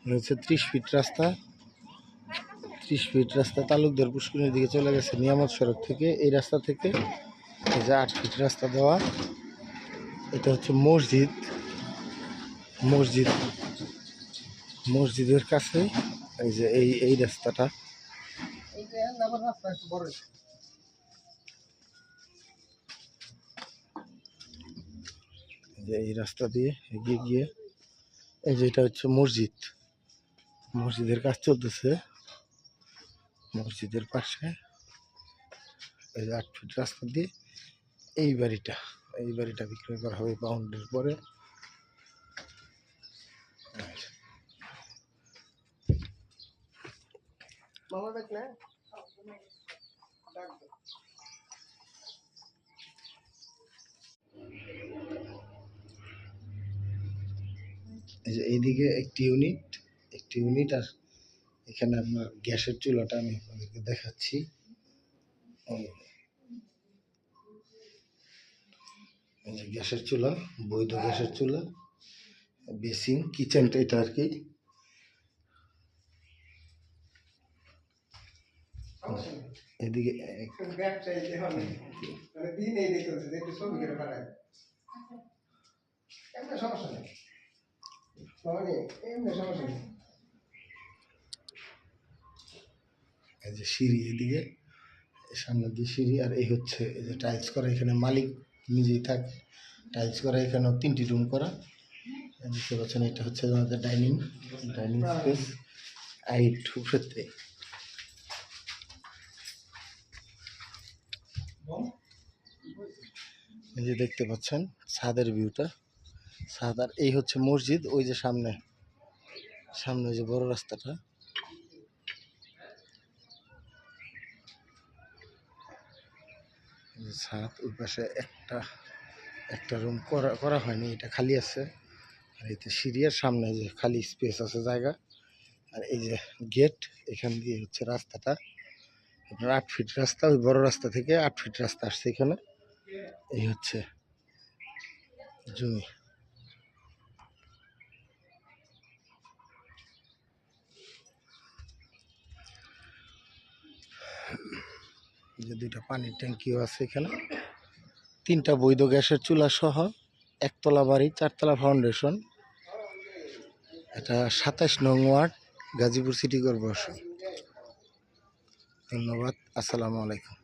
হচ্ছে 30 ফিট রাস্তা। 30 ফিট রাস্তা তালুকদার পুষ্করিণীর দিকে চলে গেছে নিয়ামত সড়ক থেকে। এই রাস্তা থেকে এই যে 8 ফিট রাস্তা দেওয়া। এটা হচ্ছে মসজিদ। মসজিদের কাছে এই যে এই রাস্তাটা। যে এই রাস্তা দিয়ে এগিয়ে গিয়ে এই যে এটা হচ্ছে মসজিদ। মসজিদের কাজ চলতেছে। মসজিদের পাশে এই যে 8 ফিট রাস্তা দিয়ে এই বাড়িটা বিক্রয় করা হবে বাউন্ডারির পরে। এই যে এইদিকে একটি ইউনিট আর এখানে আপনার গ্যাসের চুলাটা আমি আপনাদেরকে দেখাচ্ছি। এই যে গ্যাসের চুলা, বৈধ গ্যাসের চুলা, বেসিন, কিচেনটা এটা আর কি। এদিকে এই যে সিঁড়ি, এদিকে সামনের দিয়ে সিঁড়ি। আর এই হচ্ছে এই যে টাইলস করা, এখানে মালিক নিজেই থাকে। টাইলস করা, এখানেও 3টি রুম করা। দেখতে পাচ্ছেন এটা হচ্ছে আমাদের ডাইনিং স্পেস। আইট উপরে এই যে দেখতে পাচ্ছেন ছাদের ভিউটা, ছাদ। আর এই হচ্ছে মসজিদ, ওই যে সামনে যে বড় রাস্তাটা। ছাদ, ওই পাশে একটা রুম করা হয়নি, এটা খালি আছে। আর এই যে সিঁড়ির সামনে যে খালি স্পেস আছে জায়গা। আর এই যে গেট, এখান দিয়ে হচ্ছে রাস্তাটা আপনার 8 ফিট রাস্তা। ওই বড় রাস্তা থেকে 8 ফিট রাস্তা আসছে এখানে। এই হচ্ছে জমি। যে 2টা পানির ট্যাঙ্কিও আছে এখানে। 3টা বৈধ গ্যাসের চুলা সহ 1তলা বাড়ি, 4তলা ফাউন্ডেশন। এটা 27 নং ওয়ার্ড, গাজীপুর সিটি কর্পোরেশন। ধন্যবাদ। আসসালামু আলাইকুম।